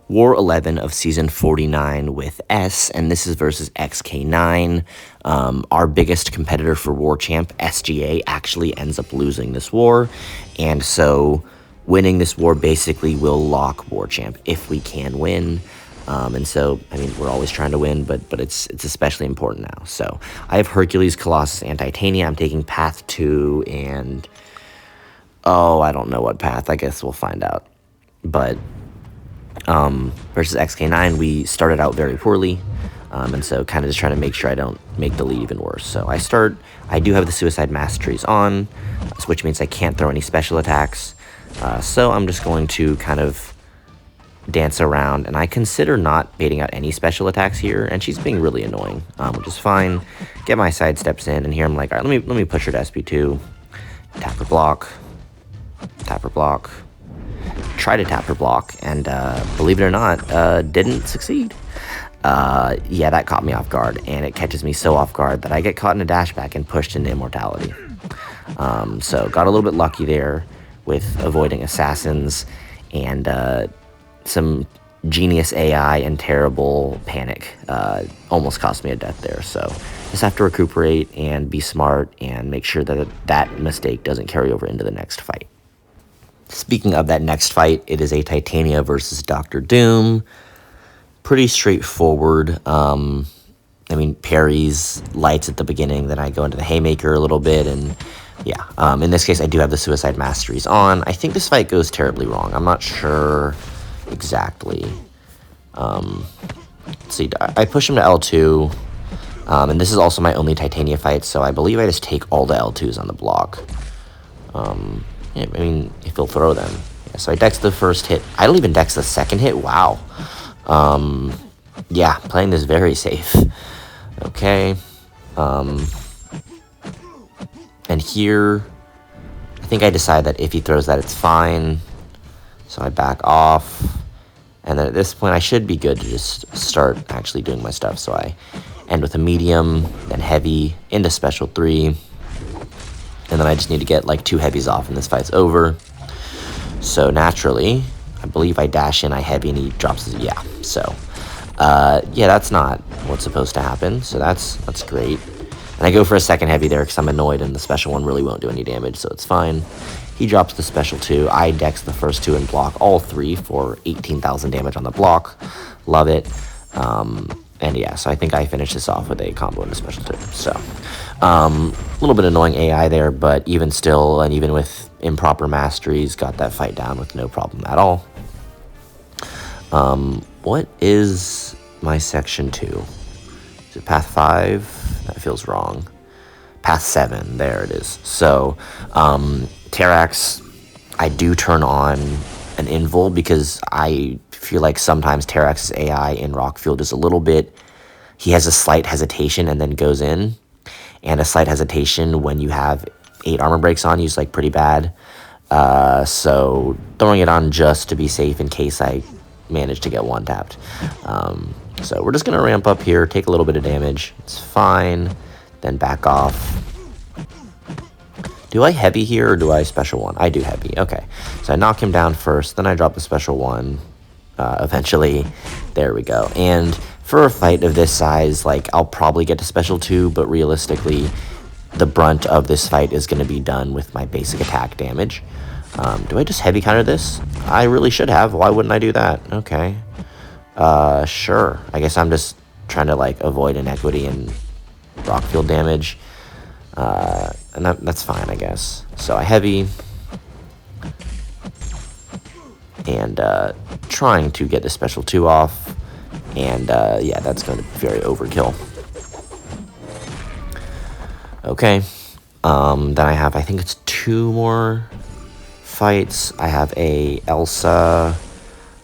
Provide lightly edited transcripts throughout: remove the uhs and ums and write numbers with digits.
War 11 of Season 49 with S, and this is versus XK9. Our biggest competitor for War Champ, SGA, actually ends up losing this war, and so winning this war basically will lock War Champ if we can win. And so, I mean, we're always trying to win, but it's especially important now. So I have Hercules, Colossus, and Titania. I'm taking Path 2 and... oh, I don't know what path. I guess we'll find out. But versus XK9, we started out very poorly. And so kind of just trying to make sure I don't make the lead even worse. So I do have the Suicide Masteries on, which means I can't throw any special attacks. So I'm just going to kind of dance around, and I consider not baiting out any special attacks here, and she's being really annoying, which is fine. Get my side steps in, and here I'm like, all right, let me push her to SP2, tap her block, try to tap her block, and believe it or not, didn't succeed. Yeah, that caught me off guard, and it catches me so off guard that I get caught in a dash back and pushed into immortality. So got a little bit lucky there with avoiding assassins and some genius AI and terrible panic almost cost me a death there. So just have to recuperate and be smart and make sure that that mistake doesn't carry over into the next fight. Speaking of that next fight, it is a Titania versus Dr. Doom. Pretty straightforward. I mean, parries, lights at the beginning, then I go into the Haymaker a little bit, and yeah. In this case, I do have the Suicide Masteries on. I think this fight goes terribly wrong. I'm not sure exactly. Let's see, I push him to L2, and this is also my only Titania fight, so I believe I just take all the L2s on the block. Yeah, I mean, if he'll throw them. Yeah, so I dex the first hit. I don't even dex the second hit. Wow. Yeah, playing this very safe. Okay. And here, I think I decide that if he throws that, it's fine. So I back off. And then at this point, I should be good to just start actually doing my stuff. So I end with a medium, then heavy, into special 3. And then I just need to get like 2 heavies off and this fight's over. So naturally, I believe I dash in, I heavy, and he drops his... yeah. So, yeah, that's not what's supposed to happen. So that's great. And I go for a second heavy there because I'm annoyed and the special one really won't do any damage, so it's fine. He drops the special 2. I dex the first 2 and block all 3 for 18,000 damage on the block. Love it. And yeah, so I think I finish this off with a combo into special 2. So, a little bit annoying AI there, but even still, and even with improper masteries, got that fight down with no problem at all. What is my section 2? Is it path 5? That feels wrong. Path 7, there it is. So, Terrax, I do turn on an invul because I feel like sometimes Terrax's AI in Rockfield is a little bit... he has a slight hesitation and then goes in. And a slight hesitation when you have 8 armor breaks on you is like pretty bad. So throwing it on just to be safe in case I manage to get one tapped. So we're just going to ramp up here, take a little bit of damage. It's fine. Then back off. Do I heavy here or do I special 1? I do heavy. Okay. So I knock him down first. Then I drop the special 1. Eventually. There we go. And for a fight of this size, like, I'll probably get to special 2, but realistically, the brunt of this fight is going to be done with my basic attack damage. Do I just heavy counter this? I really should have. Why wouldn't I do that? Okay. Sure. I guess I'm just trying to, like, avoid inequity and Rockfield damage. And that's fine, I guess. So I heavy. And, trying to get the special 2 off. And, yeah, that's going to be very overkill. Okay. Then I have, I think it's 2 more fights. I have a Elsa.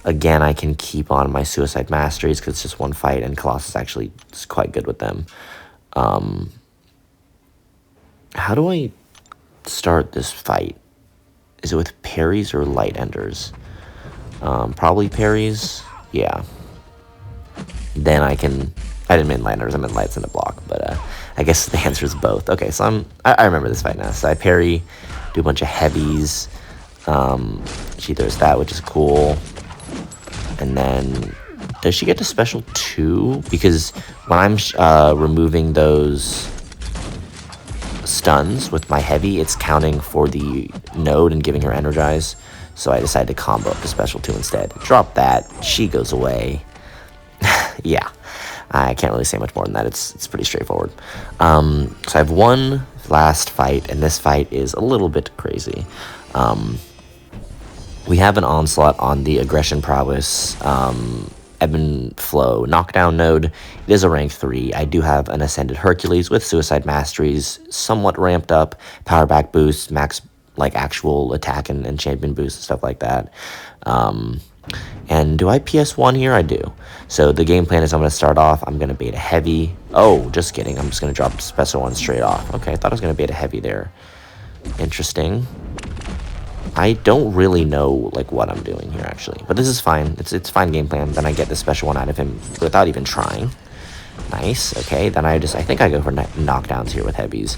Again, I can keep on my Suicide Masteries because it's just 1 fight, and Colossus actually is quite good with them. How do I start this fight? Is it with parries or light enders? Probably parries. Yeah. Then I didn't mean light enders, I meant lights in the block, but I guess the answer is both. Okay, so I remember this fight now. So I parry, do a bunch of heavies. She throws that, which is cool. And then, does she get to special 2? Because when I'm removing those stuns with my heavy, it's counting for the node and giving her energize. So I decided to combo up to special 2 instead. Drop that, she goes away. Yeah, I can't really say much more than that. It's pretty straightforward. So I have one last fight, and this fight is a little bit crazy. We have an Onslaught on the aggression prowess ebb and flow knockdown node. It is a rank 3. I do have an ascended Hercules with suicide masteries, somewhat ramped up, power back boost, max like actual attack and champion boost and stuff like that. And do I PS1 here? I do. So the game plan is I'm going to start off, I'm going to bait a heavy. Oh, just kidding. I'm just going to drop special 1 straight off. Okay, I thought I was going to bait a heavy there. Interesting. I don't really know like what I'm doing here actually, but this is fine. It's fine game plan. Then I get the special 1 out of him without even trying. Nice. Okay, then I think I go for knockdowns here with heavies.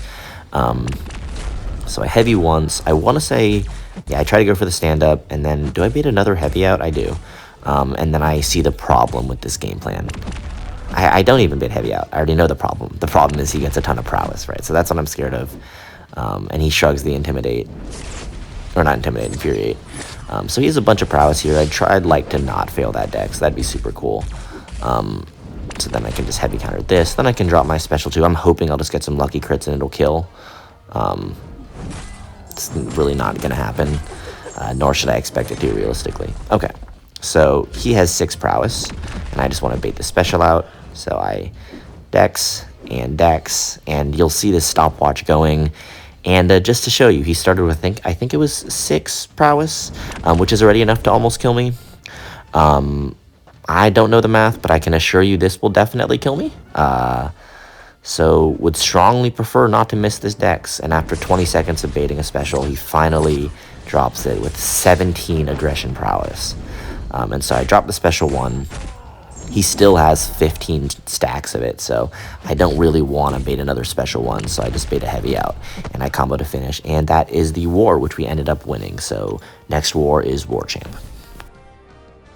So I heavy once. I want to say, yeah, I try to go for the stand up, and then do I bait another heavy out? I do. And then I see the problem with this game plan. I don't even bait heavy out. I already know the problem. The problem is he gets a ton of prowess, right? So that's what I'm scared of. And he shrugs the intimidate. Or not intimidate, infuriate. So he has a bunch of prowess here. I'd like to not fail that dex. That'd be super cool. So then I can just heavy counter this. Then I can drop my special 2. I'm hoping I'll just get some lucky crits and it'll kill. It's really not going to happen. Nor should I expect it to realistically. Okay. So he has 6 prowess. And I just want to bait the special out. So I dex, and you'll see this stopwatch going. And just to show you, he started with, I think it was 6 prowess, which is already enough to almost kill me. I don't know the math, but I can assure you this will definitely kill me. So would strongly prefer not to miss this dex. And after 20 seconds of baiting a special, he finally drops it with 17 aggression prowess. And so I dropped the special 1. He still has 15 stacks of it, so I don't really want to bait another special 1, so I just bait a heavy out, and I combo to finish, and that is the war, which we ended up winning. So next war is War Champ.